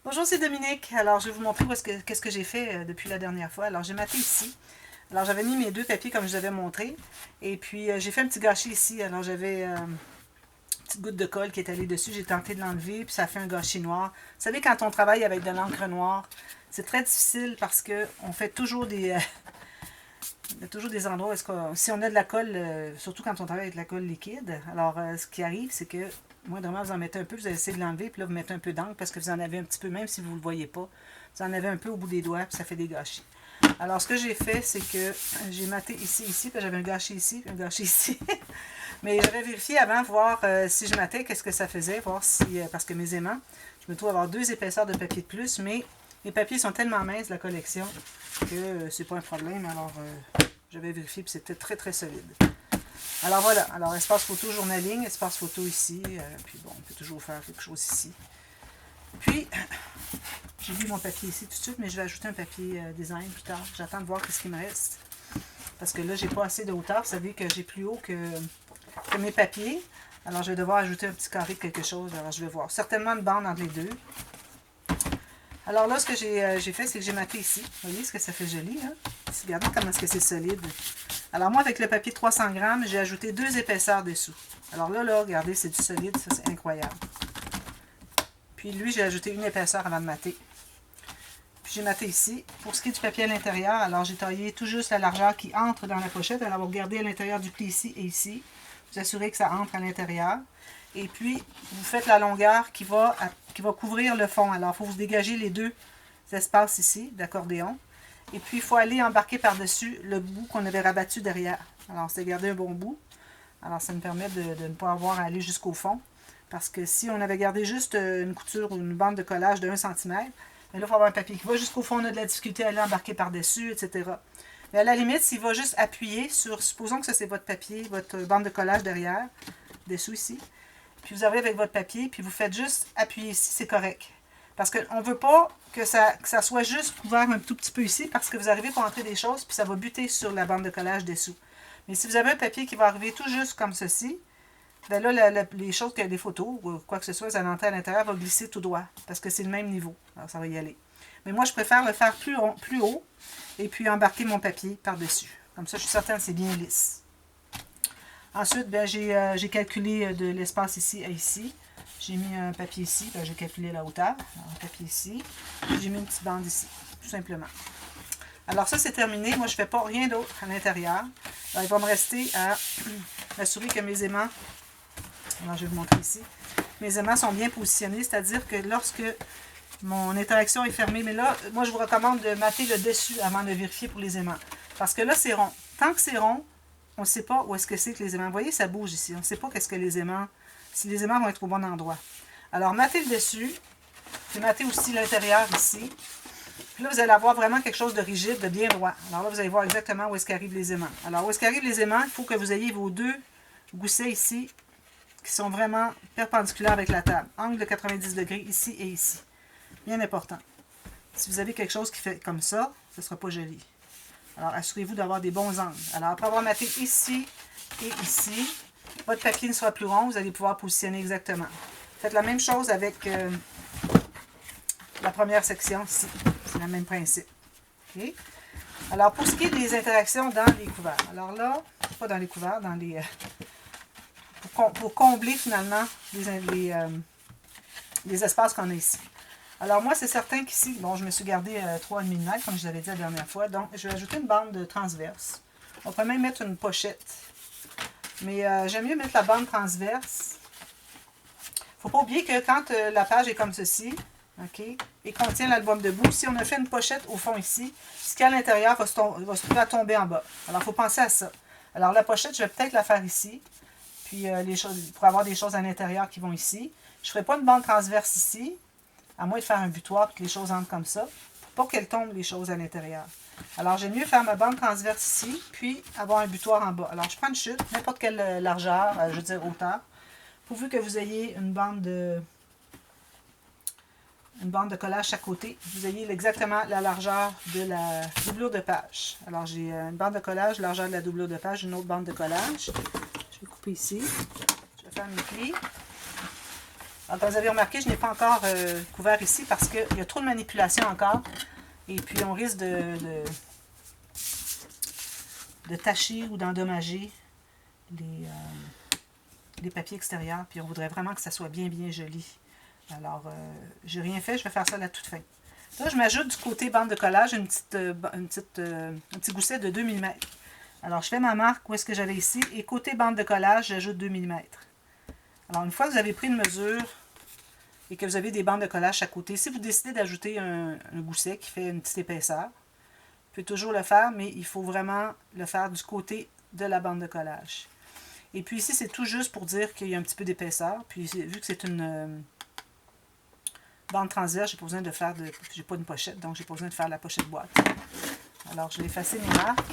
Bonjour, c'est Dominique. Alors, je vais vous montrer qu'est-ce que j'ai fait depuis la dernière fois. Alors, j'ai maté ici. Alors, j'avais mis mes deux papiers comme je vous avais montré. Et puis, j'ai fait un petit gâchis ici. Alors, j'avais une petite goutte de colle qui est allée dessus. J'ai tenté de l'enlever, puis ça fait un gâchis noir. Vous savez, quand on travaille avec de l'encre noire, c'est très difficile parce qu'on fait toujours des... il y a toujours des endroits où si on a de la colle, surtout quand on travaille avec de la colle liquide, alors ce qui arrive, c'est que moindrement vous en mettez un peu, vous allez essayer de l'enlever, puis là vous mettez un peu d'encre parce que vous en avez un petit peu, même si vous ne le voyez pas. Vous en avez un peu au bout des doigts, puis ça fait des gâchis. Alors ce que j'ai fait, c'est que j'ai maté ici, puis j'avais un gâchis ici, puis un gâchis ici. Mais j'avais vérifié avant, voir si je matais, qu'est-ce que ça faisait, voir si, parce que mes aimants, je me trouve avoir 2 épaisseurs de papier de plus, mais les papiers sont tellement minces, la collection, que c'est pas un problème. Alors, j'avais vérifié, puis c'était très, très solide. Alors voilà, alors espace photo, journaling, espace photo ici, puis bon, on peut toujours faire quelque chose ici. Puis, j'ai mis mon papier ici tout de suite, mais je vais ajouter un papier design plus tard. J'attends de voir ce qu'il me reste. Parce que là, j'ai pas assez de hauteur. Vous savez que j'ai plus haut que mes papiers. Alors, je vais devoir ajouter un petit carré de quelque chose. Alors, je vais voir. Certainement une bande entre les deux. Alors là, ce que j'ai fait, c'est que j'ai maté ici. Vous voyez ce que ça fait joli, hein? Regardez comment est-ce que c'est solide. Alors moi, avec le papier de 300 grammes, j'ai ajouté 2 épaisseurs dessous. Alors là, regardez, c'est du solide. Ça, c'est incroyable. Puis lui, j'ai ajouté une épaisseur avant de mater. Puis j'ai maté ici. Pour ce qui est du papier à l'intérieur, alors j'ai taillé tout juste la largeur qui entre dans la pochette. Alors vous regardez à l'intérieur du pli ici et ici. Vous assurez que ça entre à l'intérieur. Et puis, vous faites la longueur qui va couvrir le fond. Alors, il faut vous dégager les 2 espaces ici d'accordéon. Et puis, il faut aller embarquer par-dessus le bout qu'on avait rabattu derrière. Alors, c'est garder un bon bout. Alors, ça me permet de ne pas avoir à aller jusqu'au fond. Parce que si on avait gardé juste une couture ou une bande de collage de 1 cm, là, il faut avoir un papier qui va jusqu'au fond. On a de la difficulté à aller embarquer par-dessus, etc. Mais à la limite, s'il va juste appuyer sur, supposons que ça c'est votre papier, votre bande de collage derrière, dessous ici, puis vous arrivez avec votre papier, puis vous faites juste appuyer ici, c'est correct. Parce qu'on ne veut pas que ça soit juste couvert un tout petit peu ici, parce que vous arrivez pour entrer des choses, puis ça va buter sur la bande de collage dessous. Mais si vous avez un papier qui va arriver tout juste comme ceci, bien là, les choses, les photos, ou quoi que ce soit, vous allez entrer à l'intérieur, va glisser tout droit, parce que c'est le même niveau. Alors ça va y aller. Mais moi, je préfère le faire plus haut, et puis embarquer mon papier par-dessus. Comme ça, je suis certaine que c'est bien lisse. Ensuite, j'ai calculé de l'espace ici à ici. J'ai mis un papier ici, j'ai calculé la hauteur. Alors, un papier ici. J'ai mis une petite bande ici, tout simplement. Alors ça, c'est terminé. Moi, je ne fais pas rien d'autre à l'intérieur. Alors, il va me rester à m'assurer que mes aimants, alors je vais vous montrer ici, mes aimants sont bien positionnés, c'est-à-dire que lorsque mon interaction est fermée, mais là, moi, je vous recommande de mater le dessus avant de vérifier pour les aimants. Parce que là, c'est rond. Tant que c'est rond, on ne sait pas où est-ce que c'est que les aimants. Vous voyez, ça bouge ici. On ne sait pas qu'est-ce que les aimants, si les aimants vont être au bon endroit. Alors, matez le dessus. Puis matez aussi l'intérieur ici. Puis là, vous allez avoir vraiment quelque chose de rigide, de bien droit. Alors là, vous allez voir exactement où est-ce qu'arrivent les aimants. Alors, où est-ce qu'arrivent les aimants? Il faut que vous ayez vos 2 goussets ici qui sont vraiment perpendiculaires avec la table. Angle de 90 degrés ici et ici. Bien important. Si vous avez quelque chose qui fait comme ça, ce ne sera pas joli. Alors, assurez-vous d'avoir des bons angles. Alors, après avoir maté ici et ici, votre papier ne sera plus rond, vous allez pouvoir positionner exactement. Faites la même chose avec la première section ici. C'est le même principe. Okay? Alors, pour ce qui est des interactions dans les couverts. Alors là, pas dans les couverts, dans les... pour combler finalement les espaces qu'on a ici. Alors moi, c'est certain qu'ici, bon, je me suis gardé 3,5 mm, comme je vous avais dit la dernière fois. Donc, je vais ajouter une bande transverse. On peut même mettre une pochette. Mais j'aime mieux mettre la bande transverse. Il ne faut pas oublier que quand la page est comme ceci, OK, et qu'on tient l'album debout, si on a fait une pochette au fond ici, ce qu'il y a à l'intérieur va se trouver à tomber en bas. Alors, il faut penser à ça. Alors, la pochette, je vais peut-être la faire ici. Puis, pour avoir des choses à l'intérieur qui vont ici. Je ne ferai pas une bande transverse ici. À moins de faire un butoir et que les choses entrent comme ça, pour pas qu'elles tombent les choses à l'intérieur. Alors, j'aime mieux faire ma bande transverse ici, puis avoir un butoir en bas. Alors, je prends une chute, n'importe quelle largeur, je veux dire hauteur, pourvu que vous ayez une bande de collage à côté. Vous ayez exactement la largeur de la doublure de page. Alors, j'ai une bande de collage, largeur de la doublure de page, une autre bande de collage. Je vais couper ici. Je vais faire mes plis. Alors, comme vous avez remarqué, je n'ai pas encore couvert ici parce qu'il y a trop de manipulation encore. Et puis, on risque de tacher ou d'endommager les papiers extérieurs. Puis, on voudrait vraiment que ça soit bien, bien joli. Alors, j'ai rien fait, je vais faire ça à la toute fin. Là, je m'ajoute du côté bande de collage un petit gousset de 2 mm. Alors, je fais ma marque où est-ce que j'avais ici. Et côté bande de collage, j'ajoute 2 mm. Alors, une fois que vous avez pris une mesure et que vous avez des bandes de collage à côté, si vous décidez d'ajouter un gousset qui fait une petite épaisseur, vous pouvez toujours le faire, mais il faut vraiment le faire du côté de la bande de collage. Et puis ici, c'est tout juste pour dire qu'il y a un petit peu d'épaisseur. Puis, vu que c'est une bande transverse, j'ai pas besoin de faire j'ai pas une pochette, donc j'ai pas besoin de faire la pochette boîte. Alors, je vais effacer mes marques.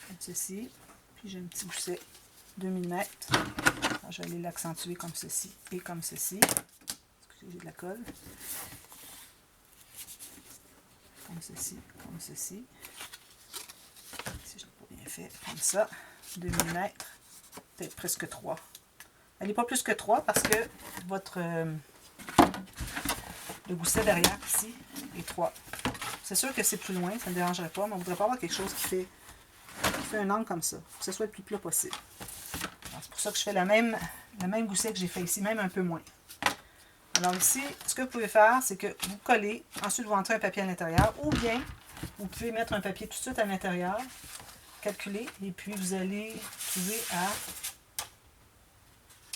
Comme ceci. Puis j'ai un petit gousset 2 mm. Alors, je vais aller l'accentuer comme ceci et comme ceci. Excusez, j'ai de la colle. Comme ceci, comme ceci. Si je n'ai pas bien fait, comme ça. 2 mm. Peut-être presque 3. Elle n'est pas plus que 3 parce que le gousset derrière ici est 3. C'est sûr que c'est plus loin, ça ne me dérangerait pas, mais on ne voudrait pas avoir quelque chose qui fait un angle comme ça. Il faut que ce soit le plus plat possible. C'est pour ça que je fais le même gousset que j'ai fait ici, même un peu moins. Alors ici, ce que vous pouvez faire, c'est que vous collez, ensuite vous rentrez un papier à l'intérieur, ou bien vous pouvez mettre un papier tout de suite à l'intérieur, calculer, et puis vous allez trouver à...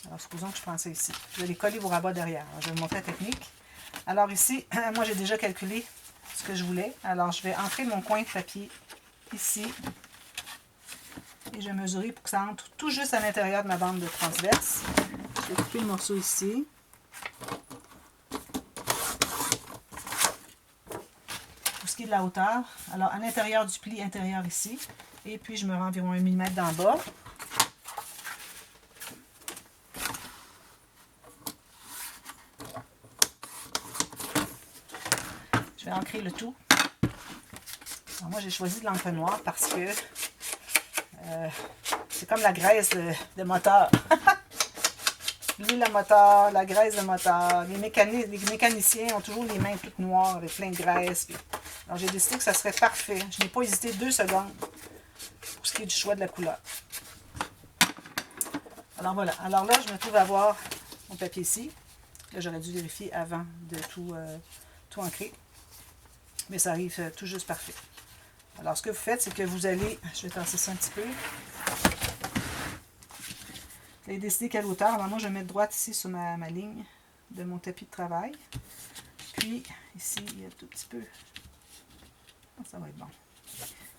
Alors, supposons que je prends ça ici. Vous allez coller vos rabats derrière. Alors, je vais vous montrer la technique. Alors ici, moi j'ai déjà calculé ce que je voulais. Alors, je vais entrer mon coin de papier ici. Et je vais mesurer pour que ça entre tout juste à l'intérieur de ma bande de transverse. Je vais couper le morceau ici. Pour ce qui est de la hauteur, alors à l'intérieur du pli intérieur ici. Et puis, je me rends environ 1 mm d'en bas. Je vais ancrer le tout. Alors moi, j'ai choisi de l'encre noire parce que c'est comme la graisse de moteur. L'huile à moteur, la graisse de moteur. Les mécaniciens ont toujours les mains toutes noires avec plein de graisse. Alors, j'ai décidé que ça serait parfait. Je n'ai pas hésité 2 secondes pour ce qui est du choix de la couleur. Alors, voilà. Alors là, je me trouve à avoir mon papier ici. Là, j'aurais dû vérifier avant de tout ancrer. Mais ça arrive tout juste parfait. Alors, ce que vous faites, c'est que vous allez... Je vais tasser ça un petit peu. Vous allez décider quelle hauteur. Alors, moi, je vais mettre droite ici sur ma ligne de mon tapis de travail. Puis, ici, il y a tout petit peu... Ça va être bon.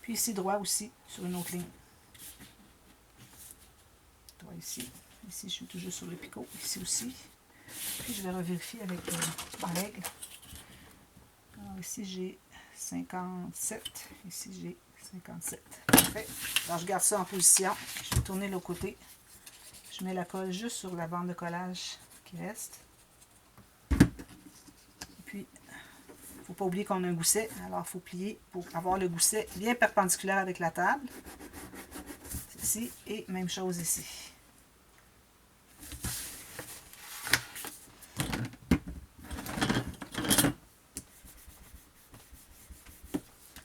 Puis ici, droit aussi, sur une autre ligne. Droit ici. Ici, je suis toujours sur le picot. Ici aussi. Puis, je vais revérifier avec ma règle. Alors, ici, j'ai 57. Ici, j'ai 57. Parfait. Alors, je garde ça en position. Je vais tourner l'autre côté. Je mets la colle juste sur la bande de collage qui reste. Puis, il ne faut pas oublier qu'on a un gousset. Alors, il faut plier pour avoir le gousset bien perpendiculaire avec la table. Ici, et même chose ici.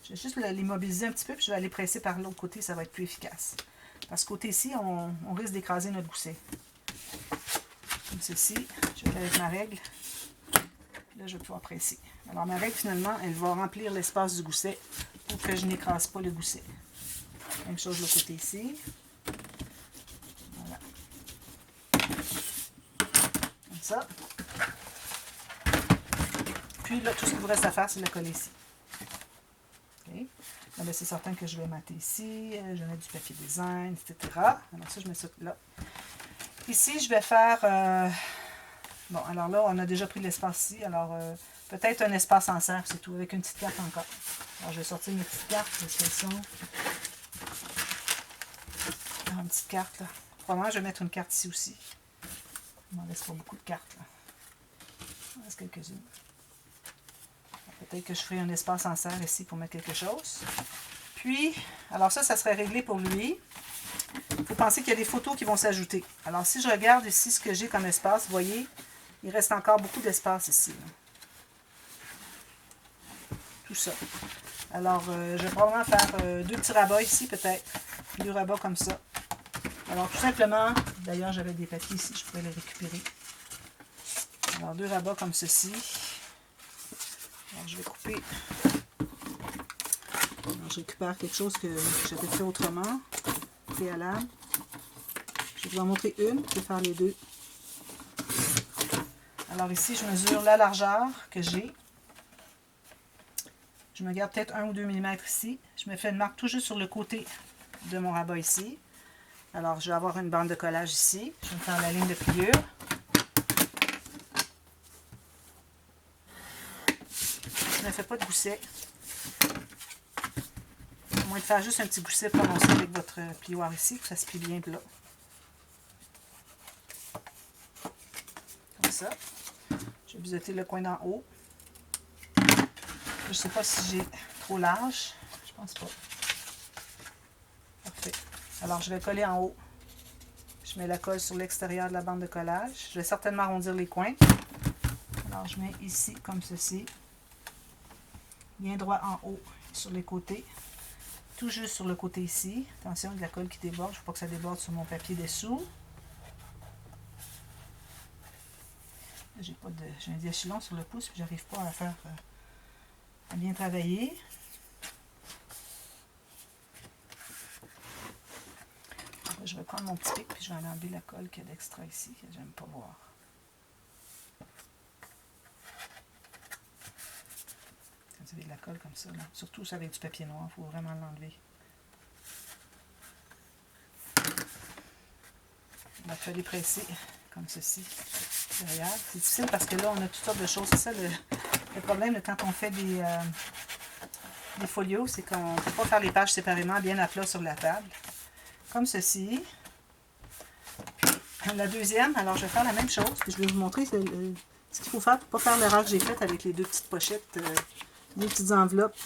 Je vais juste l'immobiliser un petit peu, puis je vais aller presser par l'autre côté, ça va être plus efficace. Parce que côté ici, on risque d'écraser notre gousset. Comme ceci, je vais faire avec ma règle. Là, je vais pouvoir presser. Alors, ma règle, finalement, elle va remplir l'espace du gousset pour que je n'écrase pas le gousset. Même chose de l'autre côté ici. Voilà. Comme ça. Puis là, tout ce qu'il vous reste à faire, c'est la coller ici. OK. Là, c'est certain que je vais mater ici. Je vais mettre du papier design, etc. Alors ça, je mets ça là. Ici, je vais faire... bon, alors là, on a déjà pris l'espace ici. Alors, peut-être un espace en serre, c'est tout, avec une petite carte encore. Alors, je vais sortir mes petites cartes. Elles sont... Alors, une petite carte, là. Probablement, je vais mettre une carte ici aussi. Il m'en laisse pas beaucoup de cartes, là. Il en reste quelques-unes. Peut-être que je ferai un espace en serre ici pour mettre quelque chose. Puis, alors ça serait réglé pour lui. Il ne faut penser qu'il y a des photos qui vont s'ajouter. Alors, si je regarde ici ce que j'ai comme espace, vous voyez, il reste encore beaucoup d'espace ici. Là. Tout ça. Alors, je vais probablement faire 2 petits rabats ici, peut-être. 2 rabats comme ça. Alors, tout simplement, d'ailleurs, j'avais des papiers ici, je pourrais les récupérer. Alors, 2 rabats comme ceci. Alors, je vais couper. Alors, je récupère quelque chose que j'avais fait autrement, préalable. Je vais vous en montrer une, je vais faire les 2. Alors, ici, je mesure la largeur que j'ai. Je me garde peut-être 1 ou 2 mm ici. Je me fais une marque tout juste sur le côté de mon rabat ici. Alors, je vais avoir une bande de collage ici. Je vais me faire la ligne de pliure. Je ne fais pas de gousset. À moins de faire juste un petit gousset prononcé avec votre plioir ici, que ça se plie bien plat. Comme ça. Je vais biseauter le coin d'en haut. Je ne sais pas si j'ai trop large. Je pense pas. Parfait. Alors, je vais coller en haut. Je mets la colle sur l'extérieur de la bande de collage. Je vais certainement arrondir les coins. Alors, je mets ici comme ceci. Bien droit en haut sur les côtés. Tout juste sur le côté ici. Attention, il y a de la colle qui déborde. Je ne veux pas que ça déborde sur mon papier dessous. J'ai un diachylon sur le pouce, puis j'arrive pas à faire à bien travailler. Alors, je vais prendre mon petit pic, puis je vais enlever la colle qu'il y a d'extra ici, que j'aime pas voir. Quand vous avez de la colle comme ça, là. Surtout si avec du papier noir, il faut vraiment l'enlever. Il va falloir presser comme ceci derrière. C'est difficile parce que là, on a toutes sortes de choses. C'est ça le problème quand on fait des folios, c'est qu'on ne peut pas faire les pages séparément, bien à plat sur la table. Comme ceci. Puis, la deuxième, alors je vais faire la même chose. Puis je vais vous montrer ce qu'il faut faire pour ne pas faire l'erreur que j'ai faite avec les 2 petites pochettes, 2 petites enveloppes.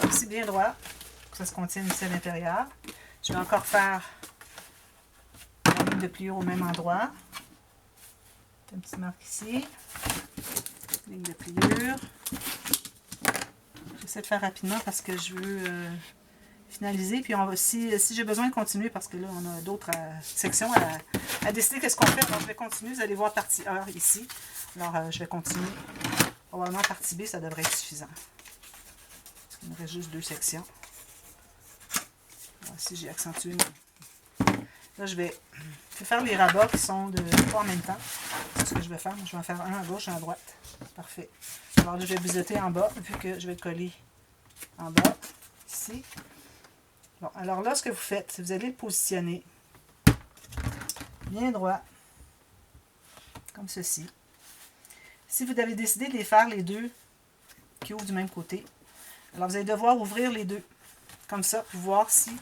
Aussi bien droit, pour que ça se contienne ici à l'intérieur. Je vais encore faire la ligne de pliure au même endroit. Une petite marque ici. Ligne de pliure. J'essaie de faire rapidement parce que je veux finaliser. Puis on va, si j'ai besoin de continuer, parce que là, on a d'autres sections à décider qu'est-ce qu'on fait. Alors, je vais continuer. Vous allez voir partie A ici. Alors, je vais continuer. Probablement partie B, ça devrait être suffisant. Il me reste juste 2 sections. Alors, ici, j'ai accentué mon... Là, je vais faire les rabats qui sont de 3 en même temps. C'est ce que je vais faire. Je vais en faire un à gauche et un à droite. Parfait. Alors là, je vais biseauter en bas, vu que je vais le coller en bas, ici. Bon, alors là, ce que vous faites, c'est que vous allez le positionner bien droit, comme ceci. Si vous avez décidé de les faire les 2 qui ouvrent du même côté, alors vous allez devoir ouvrir les 2, comme ça, pour voir si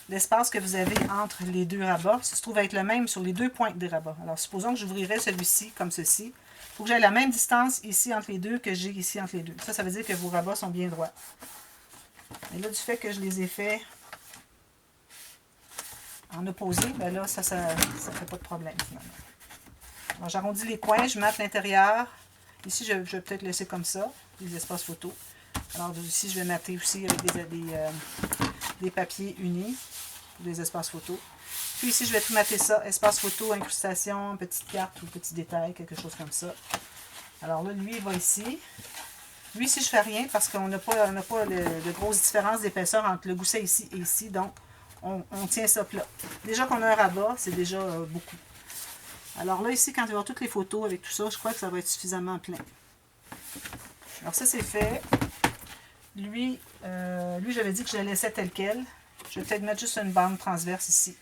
l'espace que vous avez entre les 2 rabats se trouve être le même sur les 2 pointes des rabats. Alors, supposons que j'ouvrirais celui-ci comme ceci. Il faut que j'aie la même distance ici entre les 2 que j'ai ici entre les 2. Ça veut dire que vos rabats sont bien droits. Et là, du fait que je les ai fait en opposé, ben là, ça fait pas de problème finalement. Alors, j'arrondis les coins, je mate l'intérieur. Ici, je vais peut-être laisser comme ça, les espaces photos. Alors, ici, je vais mater aussi avec des papiers unis, des espaces photos. Puis ici, je vais tout mater ça, espace photo, incrustation, petite carte ou petit détail, quelque chose comme ça. Alors là, lui, il va ici. Lui, ici, je fais rien parce qu'on n'a pas de grosses différences d'épaisseur entre le gousset ici et ici, donc on tient ça plat. Déjà qu'on a un rabat, c'est déjà beaucoup. Alors là, ici, quand il va y avoir toutes les photos avec tout ça, je crois que ça va être suffisamment plein. Alors ça, c'est fait. Lui, j'avais dit que je le laissais tel quel. Je vais peut-être mettre juste une bande transverse ici.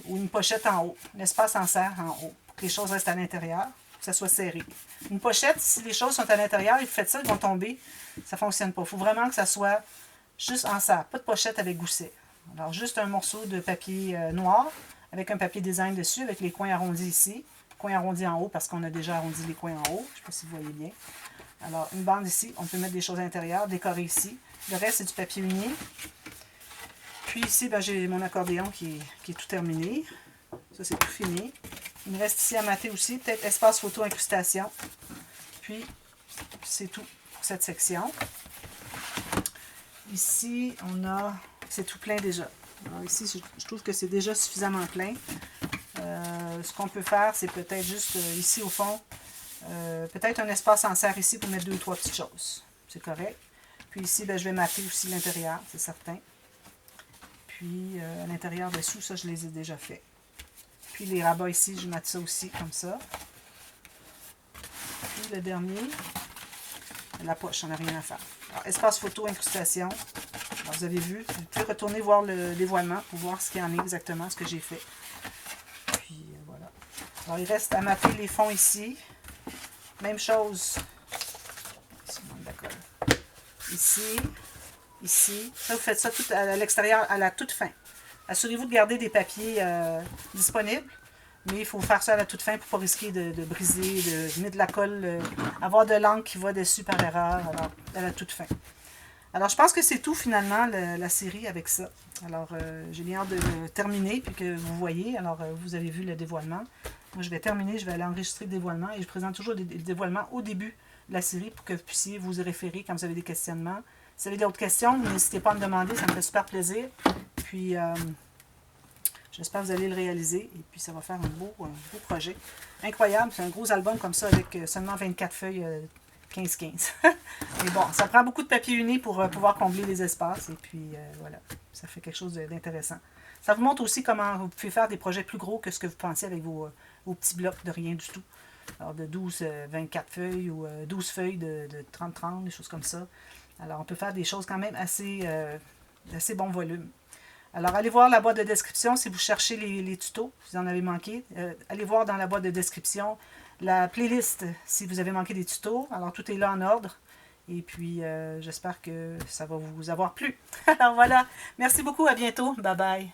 Ou une pochette en haut. L'espace en serre en haut. Pour que les choses restent à l'intérieur. Que ça soit serré. Une pochette, si les choses sont à l'intérieur et vous faites ça, ils vont tomber. Ça ne fonctionne pas. Il faut vraiment que ça soit juste en serre. Pas de pochette avec gousset. Alors, juste un morceau de papier noir avec un papier design dessus, avec les coins arrondis ici. Coins arrondis en haut parce qu'on a déjà arrondi les coins en haut. Je ne sais pas si vous voyez bien. Alors, une bande ici. On peut mettre des choses à l'intérieur. Décorer ici. Le reste, c'est du papier uni. Puis ici, ben, j'ai mon accordéon qui est tout terminé. Ça, c'est tout fini. Il me reste ici à mater aussi, peut-être espace photo incrustation. Puis, c'est tout pour cette section. Ici, on a... C'est tout plein déjà. Alors ici, je trouve que c'est déjà suffisamment plein. Ce qu'on peut faire, c'est peut-être juste ici au fond, peut-être un espace en serre ici pour mettre 2 ou 3 petites choses. C'est correct. Puis ici, ben, je vais mater aussi l'intérieur, c'est certain. Puis à l'intérieur dessous, ça, je les ai déjà fait. Puis les rabats ici, je mate ça aussi, comme ça. Puis le dernier, la poche, on n'a rien à faire. Alors, espace photo, incrustation. Alors, vous avez vu, vous pouvez retourner voir le dévoilement pour voir ce qu'il y en est exactement, ce que j'ai fait. Puis voilà. Alors, il reste à mater les fonds ici. Même chose. Ici, ici. Ça, vous faites ça tout à l'extérieur, à la toute fin. Assurez-vous de garder des papiers disponibles. Mais il faut faire ça à la toute fin pour ne pas risquer de briser, de mettre de la colle, avoir de l'encre qui va dessus par erreur, alors à la toute fin. Alors, je pense que c'est tout finalement, la série avec ça. Alors, j'ai bien hâte de terminer, puis que vous voyez. Alors, vous avez vu le dévoilement. Moi, je vais terminer, je vais aller enregistrer le dévoilement, et je présente toujours le dévoilement au début de la série pour que vous puissiez vous y référer quand vous avez des questionnements. Si vous avez d'autres questions, n'hésitez pas à me demander, ça me fait super plaisir. Puis, j'espère que vous allez le réaliser, et puis ça va faire un beau projet. Incroyable, c'est un gros album comme ça, avec seulement 24 feuilles 15-15. Mais bon, ça prend beaucoup de papier uni pour pouvoir combler les espaces. Et puis, voilà, ça fait quelque chose d'intéressant. Ça vous montre aussi comment vous pouvez faire des projets plus gros que ce que vous pensez avec vos petits blocs de rien du tout. Alors, de 12-24 feuilles ou 12 feuilles de 30-30, des choses comme ça. Alors, on peut faire des choses quand même assez bon volume. Alors, allez voir la boîte de description si vous cherchez les tutos, si vous en avez manqué. Allez voir dans la boîte de description la playlist si vous avez manqué des tutos. Alors, tout est là en ordre. Et puis, j'espère que ça va vous avoir plu. Alors, voilà. Merci beaucoup. À bientôt. Bye bye.